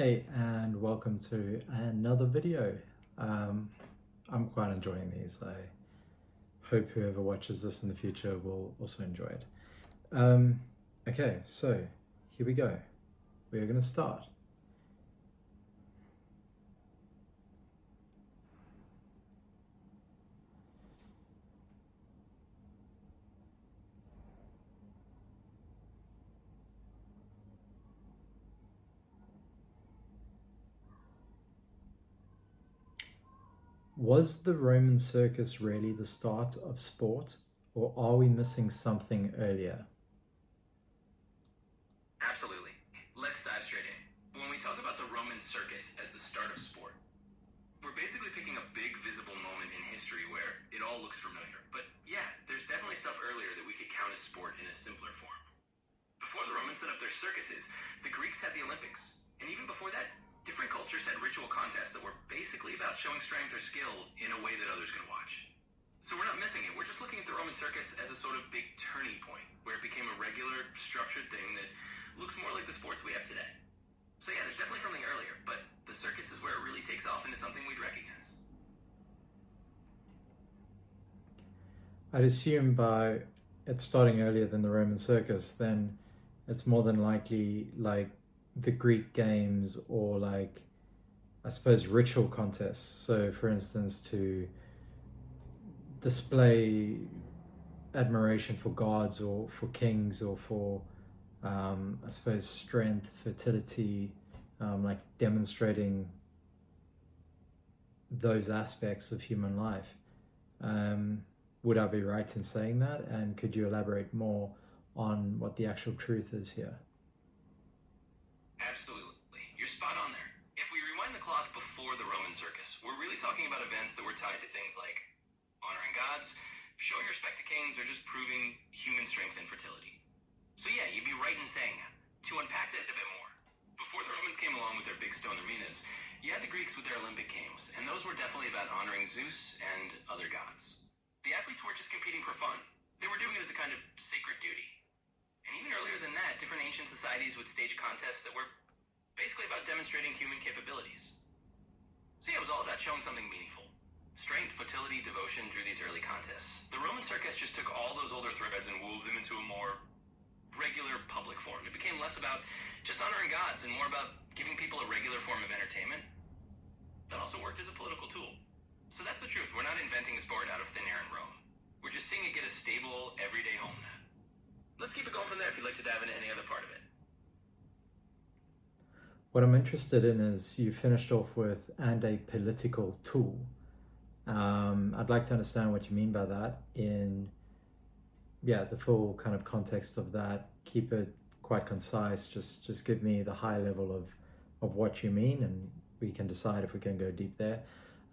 Hey, and welcome to another video. I'm quite enjoying these. I hope whoever watches this in the future will also enjoy it. Okay, so here we go. We're going to start. Was the Roman circus really the start of sport, or are we missing something earlier? Absolutely. Let's dive straight in. When we talk about the Roman circus as the start of sport, we're basically picking a big visible moment in history where it all looks familiar. But yeah, there's definitely stuff earlier that we could count as sport in a simpler form. Before the Romans set up their circuses, the Greeks had the Olympics. And even before that, different cultures had ritual contests that were basically about showing strength or skill in a way that others could watch. So we're not missing it. We're just looking at the Roman circus as a sort of big turning point where it became a regular, structured thing that looks more like the sports we have today. So yeah, there's definitely something earlier, but the circus is where it really takes off into something we'd recognize. I'd assume by it starting earlier than the Roman circus, then it's more than likely like the Greek games or like, I suppose, ritual contests. So, for instance, to display admiration for gods or for kings or for, I suppose, strength, fertility, like demonstrating those aspects of human life. Would I be right in saying that? And could you elaborate more on what the actual truth is here? Absolutely. You're spot on there. If we rewind the clock before the Roman circus, we're really talking about events that were tied to things like honoring gods, showing respect to kings, or just proving human strength and fertility. So yeah, you'd be right in saying that. To unpack that a bit more, before the Romans came along with their big stone arenas, you had the Greeks with their Olympic games, and those were definitely about honoring Zeus and other gods. The athletes weren't just competing for fun. They were doing it as a kind of sacred duty. And even earlier than that, different ancient societies would stage contests that were basically about demonstrating human capabilities. So yeah, it was all about showing something meaningful. Strength, fertility, devotion drew these early contests. The Roman circus just took all those older threads and wove them into a more regular public form. It became less about just honoring gods and more about giving people a regular form of entertainment that also worked as a political tool. So that's the truth. We're not inventing a sport out of thin air in Rome. We're just seeing it get a stable, everyday home now. Let's keep it going from there if you'd like to dive into any other part of it. What I'm interested in is you finished off with "and a political tool." I'd like to understand what you mean by that in, yeah, the full kind of context of that. Keep it quite concise. Just give me the high level of what you mean, and we can decide if we can go deep there.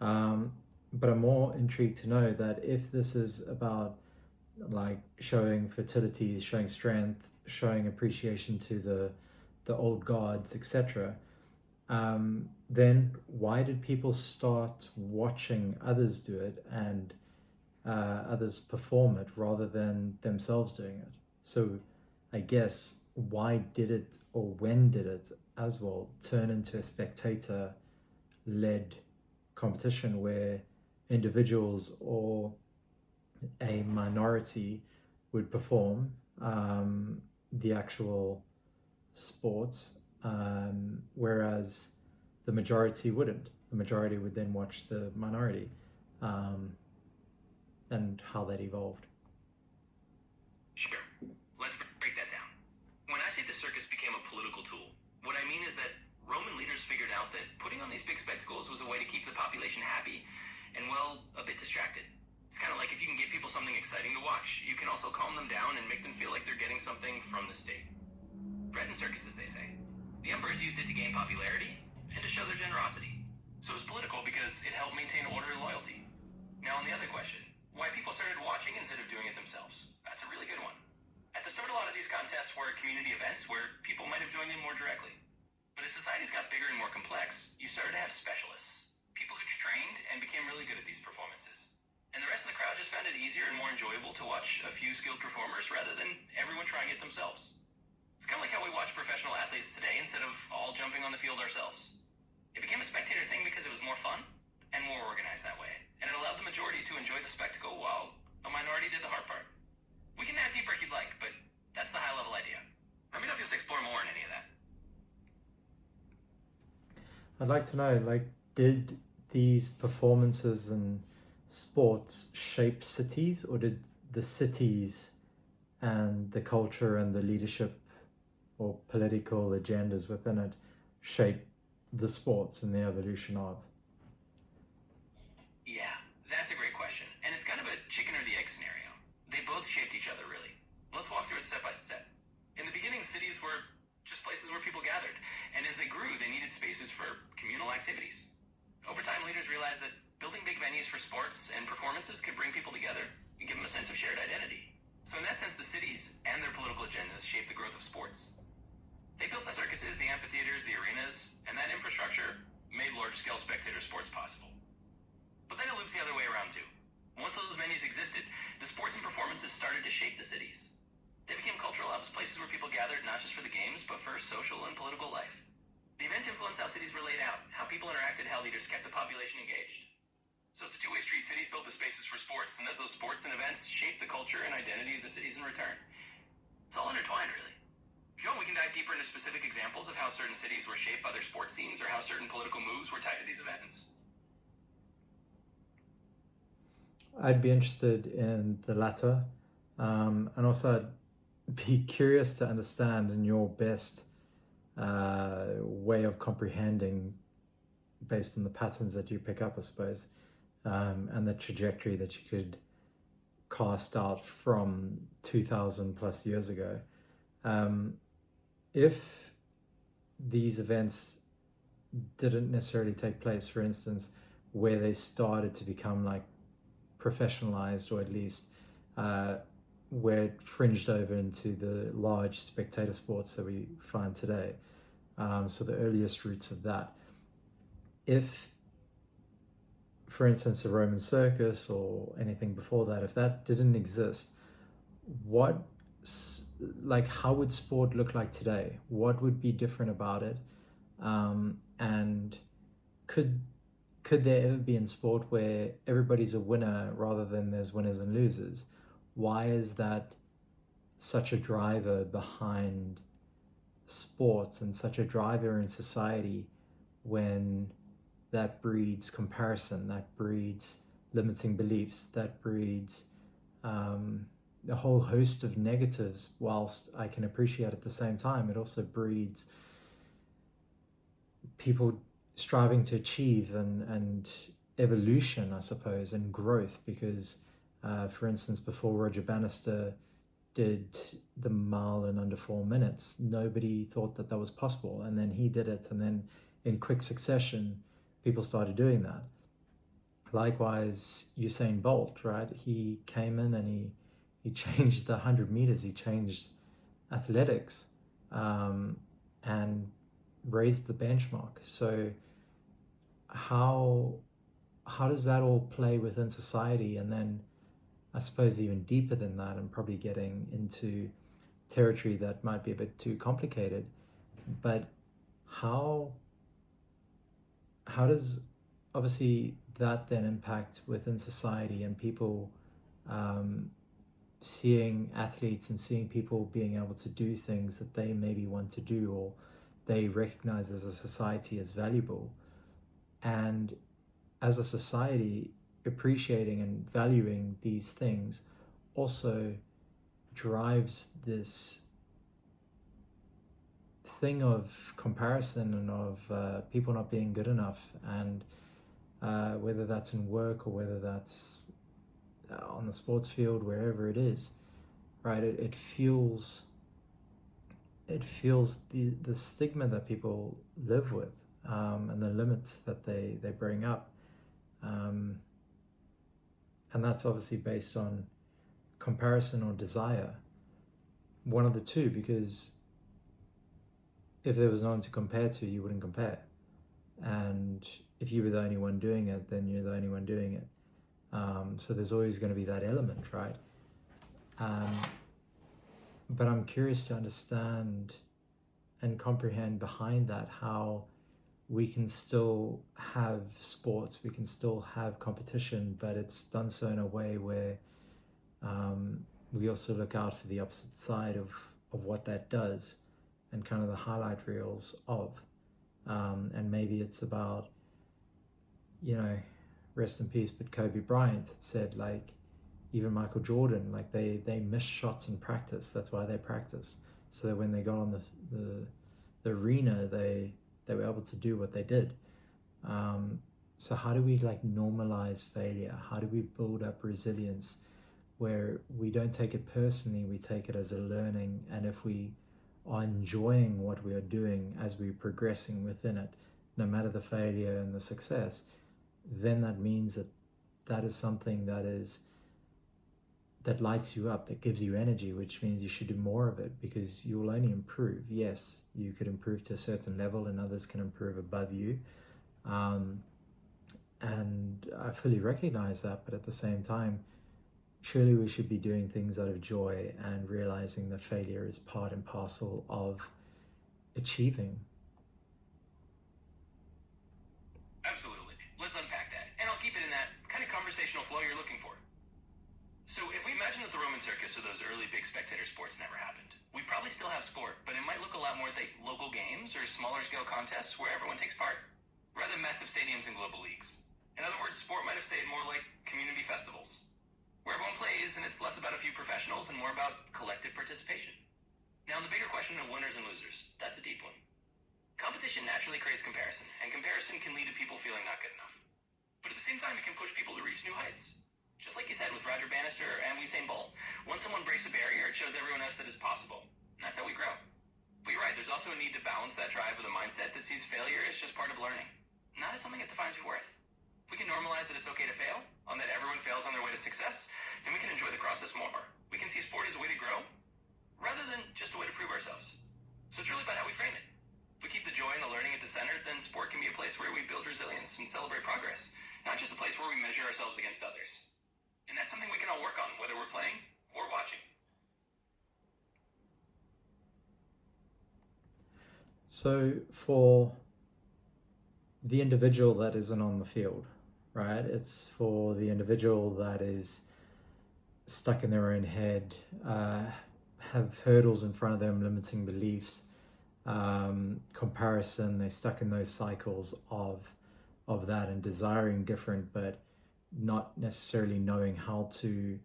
But I'm more intrigued to know that if this is about like showing fertility, showing strength, showing appreciation to the old gods, etc., then why did people start watching others do it and others perform it rather than themselves doing it? So I guess why did it, or when did it as well, turn into a spectator led competition where individuals or a minority would perform the actual sports, whereas the majority wouldn't. The majority would then watch the minority, and how that evolved. Sure. Let's break that down. When I say the circus became a political tool, what I mean is that Roman leaders figured out that putting on these big spectacles was a way to keep the population happy and, well, a bit distracted. It's kind of like if you can give people something exciting to watch, you can also calm them down and make them feel like they're getting something from the state. Bread and circus, as they say. The emperors used it to gain popularity and to show their generosity. So it was political because it helped maintain order and loyalty. Now, on the other question, why people started watching instead of doing it themselves? That's a really good one. At the start, a lot of these contests were community events where people might have joined in more directly. But as societies got bigger and more complex, you started to have specialists, people who trained and became really good at these performances. And the rest of the crowd just found it easier and more enjoyable to watch a few skilled performers rather than everyone trying it themselves. It's kind of like how we watch professional athletes today instead of all jumping on the field ourselves. It became a spectator thing because it was more fun and more organized that way, and it allowed the majority to enjoy the spectacle while a minority did the hard part. We can dive deeper if you'd like, but that's the high-level idea. Let me know if you'll explore more in any of that. I'd like to know, like, did these performances and sports shape cities, or did the cities and the culture and the leadership or political agendas within it shape the sports and the evolution of? Yeah, that's a great question, and it's kind of a chicken or the egg scenario. They both shaped each other, really. Let's walk through it step by step. In the beginning, cities were just places where people gathered, and as they grew, they needed spaces for communal activities. Over time, leaders realized that building big venues for sports and performances could bring people together and give them a sense of shared identity. So in that sense, the cities and their political agendas shaped the growth of sports. They built the circuses, the amphitheaters, the arenas, and that infrastructure made large-scale spectator sports possible. But then it loops the other way around too. Once those venues existed, the sports and performances started to shape the cities. They became cultural hubs, places where people gathered not just for the games, but for social and political life. The events influenced how cities were laid out, how people interacted, how leaders kept the population engaged. So it's a two-way street. Cities build the spaces for sports, and as those sports and events shape the culture and identity of the cities in return. It's all intertwined, really. If you want, we can dive deeper into specific examples of how certain cities were shaped by their sports scenes or how certain political moves were tied to these events. I'd be interested in the latter, and also I'd be curious to understand in your best way of comprehending, based on the patterns that you pick up, I suppose, and the trajectory that you could cast out from 2000 plus years ago. If these events didn't necessarily take place, for instance, where they started to become like professionalized, or at least where it fringed over into the large spectator sports that we find today. So the earliest roots of that. If, for instance, the Roman Circus or anything before that, if that didn't exist, how would sport look like today? What would be different about it? And could there ever be in sport where everybody's a winner rather than there's winners and losers? Why is that such a driver behind sports and such a driver in society, when that breeds comparison, that breeds limiting beliefs, that breeds a whole host of negatives? Whilst I can appreciate at the same time, it also breeds people striving to achieve and evolution, I suppose, and growth. Because for instance, before Roger Bannister did the mile in under 4 minutes, nobody thought that was possible, and then he did it, and then in quick succession people started doing that. Likewise, Usain Bolt, right? He came in and he changed the 100 meters, he changed athletics, and raised the benchmark. So how does that all play within society? And then I suppose even deeper than that, and probably getting into territory that might be a bit too complicated, but how does obviously that then impact within society, and people seeing athletes and seeing people being able to do things that they maybe want to do, or they recognize as a society as valuable, and as a society appreciating and valuing these things also drives this thing of comparison and of people not being good enough, and whether that's in work or whether that's on the sports field, wherever it is, right? It fuels the stigma that people live with, and the limits that they bring up, and that's obviously based on comparison or desire, one of the two, because if there was no one to compare to, you wouldn't compare, and if you were the only one doing it, then you're the only one doing it. So there's always going to be that element, right? but I'm curious to understand and comprehend behind that how we can still have sports, we can still have competition, but it's done so in a way where we also look out for the opposite side of what that does and kind of the highlight reels of. And maybe it's about, you know, rest in peace, but Kobe Bryant had said, like, even Michael Jordan, like they miss shots in practice. That's why they practice. So that when they got on the arena, they were able to do what they did. So how do we like normalize failure? How do we build up resilience where we don't take it personally, we take it as a learning, and if we are enjoying what we are doing as we're progressing within it, no matter the failure and the success, then that means that that is something that lights you up, that gives you energy, which means you should do more of it because you will only improve. Yes, you could improve to a certain level and others can improve above you. And I fully recognize that, but at the same time, surely we should be doing things out of joy and realizing that failure is part and parcel of achieving. Absolutely. Let's unpack that. And I'll keep it in that kind of conversational flow you're looking for. So if we imagine that the Roman Circus or those early big spectator sports never happened, we'd probably still have sport, but it might look a lot more like local games or smaller scale contests where everyone takes part, rather than massive stadiums and global leagues. In other words, sport might have stayed more like community festivals, where everyone plays and it's less about a few professionals and more about collective participation. Now, the bigger question of winners and losers, that's a deep one. Competition naturally creates comparison, and comparison can lead to people feeling not good enough. But at the same time, it can push people to reach new heights. Just like you said with Roger Bannister and Usain Bolt, once someone breaks a barrier, it shows everyone else that it's possible. And that's how we grow. But you're right, there's also a need to balance that drive with a mindset that sees failure as just part of learning, not as something that defines your worth. If we can normalize that it's okay to fail, on that everyone fails on their way to success, then we can enjoy the process more. We can see sport as a way to grow, rather than just a way to prove ourselves. So it's really about how we frame it. If we keep the joy and the learning at the center, then sport can be a place where we build resilience and celebrate progress, not just a place where we measure ourselves against others. And that's something we can all work on, whether we're playing or watching. So for the individual that isn't on the field, right? It's for the individual that is stuck in their own head, have hurdles in front of them, limiting beliefs, comparison. They're stuck in those cycles of that and desiring different, but not necessarily knowing how to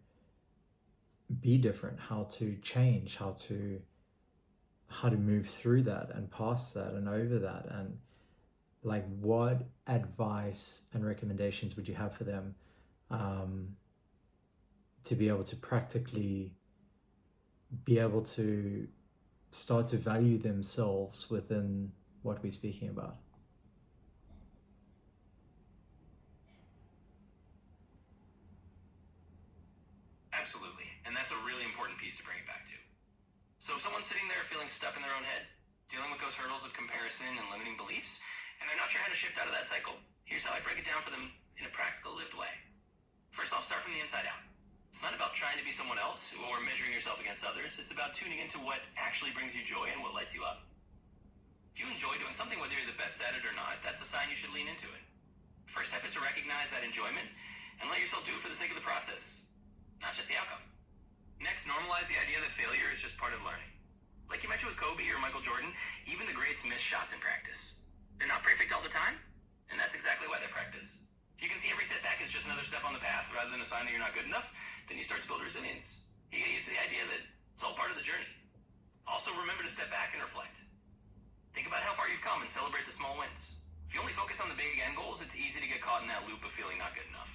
be different, how to change, how to move through that and past that and over that. And like, what advice and recommendations would you have for them to be able to practically be able to start to value themselves within what we're speaking about? Absolutely. And that's a really important piece to bring it back to. So if someone's sitting there feeling stuck in their own head, dealing with those hurdles of comparison and limiting beliefs, and they're not sure how to shift out of that cycle, here's how I break it down for them in a practical, lived way. First, I'll start from the inside out. It's not about trying to be someone else or measuring yourself against others. It's about tuning into what actually brings you joy and what lights you up. If you enjoy doing something, whether you're the best at it or not, that's a sign you should lean into it. First step is to recognize that enjoyment and let yourself do it for the sake of the process, not just the outcome. Next, normalize the idea that failure is just part of learning. Like you mentioned with Kobe or Michael Jordan, even the greats miss shots in practice. They're not perfect all the time, and that's exactly why they practice. If you can see every setback as just another step on the path rather than a sign that you're not good enough, then you start to build resilience. You get used to the idea that it's all part of the journey. Also, remember to step back and reflect. Think about how far you've come and celebrate the small wins. If you only focus on the big end goals, it's easy to get caught in that loop of feeling not good enough.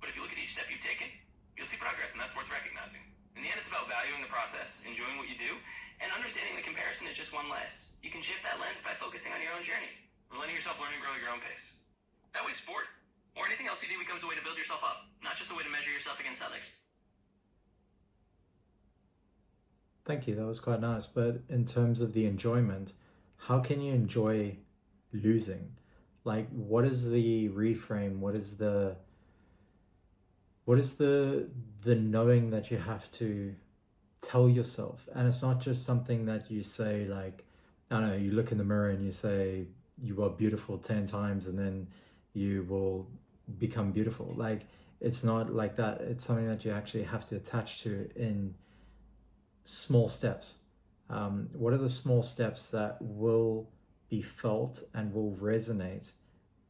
But if you look at each step you've taken, you'll see progress, and that's worth recognizing. In the end, it's about valuing the process, enjoying what you do, and understanding the comparison is just one lens. You can shift that lens by focusing on your own journey and letting yourself learn and grow at your own pace. That way, sport, or anything else you do, becomes a way to build yourself up, not just a way to measure yourself against others. Thank you, that was quite nice. But in terms of the enjoyment, how can you enjoy losing? Like, what is the reframe? What is the knowing that you have to tell yourself. And it's not just something that you say, like, I don't know, you look in the mirror and you say you are beautiful 10 times and then you will become beautiful. Like, it's not like that. It's something that you actually have to attach to in small steps. What are the small steps that will be felt and will resonate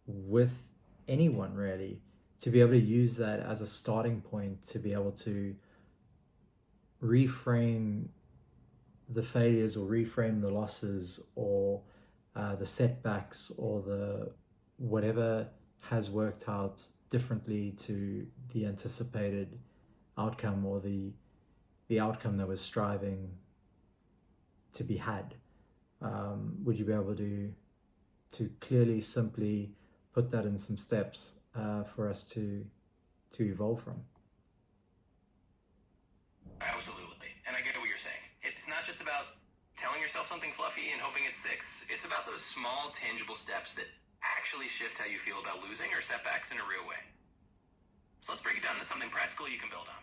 with anyone, really, to be able to use that as a starting point to be able to reframe the failures or reframe the losses or the setbacks or the whatever has worked out differently to the anticipated outcome or the outcome that was striving to be had. Would you be able to clearly, simply put that in some steps for us to evolve from? Absolutely. And I get what you're saying. It's not just about telling yourself something fluffy and hoping it sticks. It's about those small, tangible steps that actually shift how you feel about losing or setbacks in a real way. So let's break it down into something practical you can build on.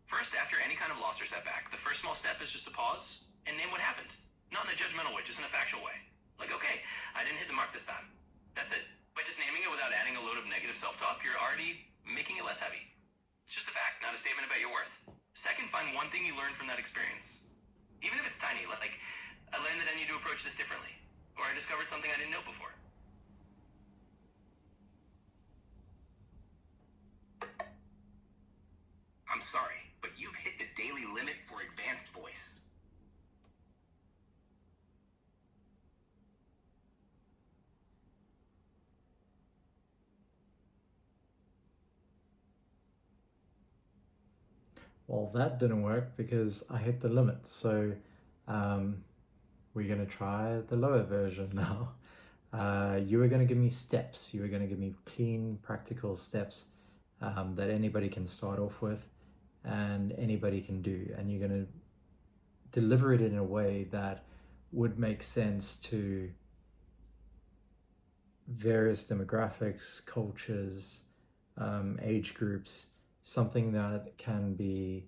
First, after any kind of loss or setback, the first small step is just to pause and name what happened. Not in a judgmental way, just in a factual way. Like, okay, I didn't hit the mark this time. That's it. By just naming it without adding a load of negative self-talk, you're already making it less heavy. It's just a fact, not a statement about your worth. Second, find one thing you learned from that experience. Even if it's tiny, like, I learned that I need to approach this differently. Or I discovered something I didn't know before. I'm sorry, but you've hit the daily limit for advanced voice. Well, that didn't work because I hit the limit. So we're going to try the lower version now. You were going to give me steps. You were going to give me clean, practical steps that anybody can start off with and anybody can do. And you're going to deliver it in a way that would make sense to various demographics, cultures, age groups, something that can be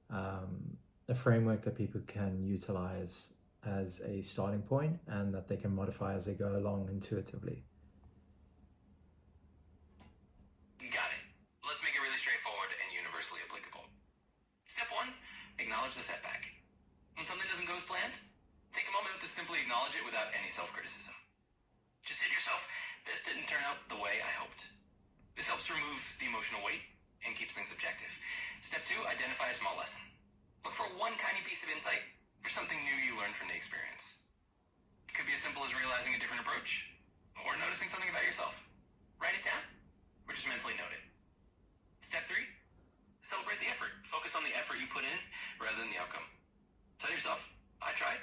a framework that people can utilize as a starting point and that they can modify as they go along intuitively. Got it. Let's make it really straightforward and universally applicable. Step one, acknowledge the setback. When something doesn't go as planned, take a moment to simply acknowledge it without any self-criticism. Just say to yourself, this didn't turn out the way I hoped. This helps remove the emotional weight and keeps things objective. Step two, identify a small lesson. Look for one tiny piece of insight or something new you learned from the experience. It could be as simple as realizing a different approach or noticing something about yourself. Write it down or just mentally note it. Step three, celebrate the effort. Focus on the effort you put in rather than the outcome. Tell yourself, I tried,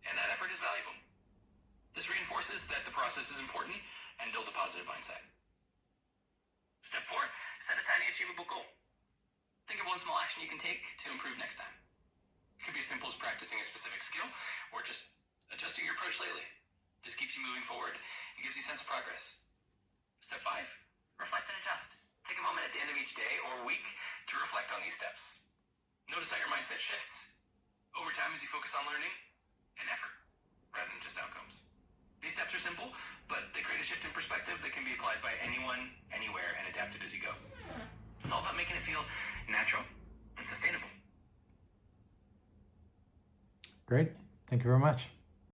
and that effort is valuable. This reinforces that the process is important and build a positive mindset. Step four, set a tiny achievable goal. Think of one small action you can take to improve next time. It could be as simple as practicing a specific skill or just adjusting your approach lately. This keeps you moving forward and gives you a sense of progress. Step five, reflect and adjust. Take a moment at the end of each day or week to reflect on these steps. Notice how your mindset shifts over time as you focus on learning and effort rather than just outcomes. These steps are simple, but they create a shift in perspective that can be applied by anyone, anywhere, and adapted as you go. It's all about making it feel natural and sustainable. Great. Thank you very much.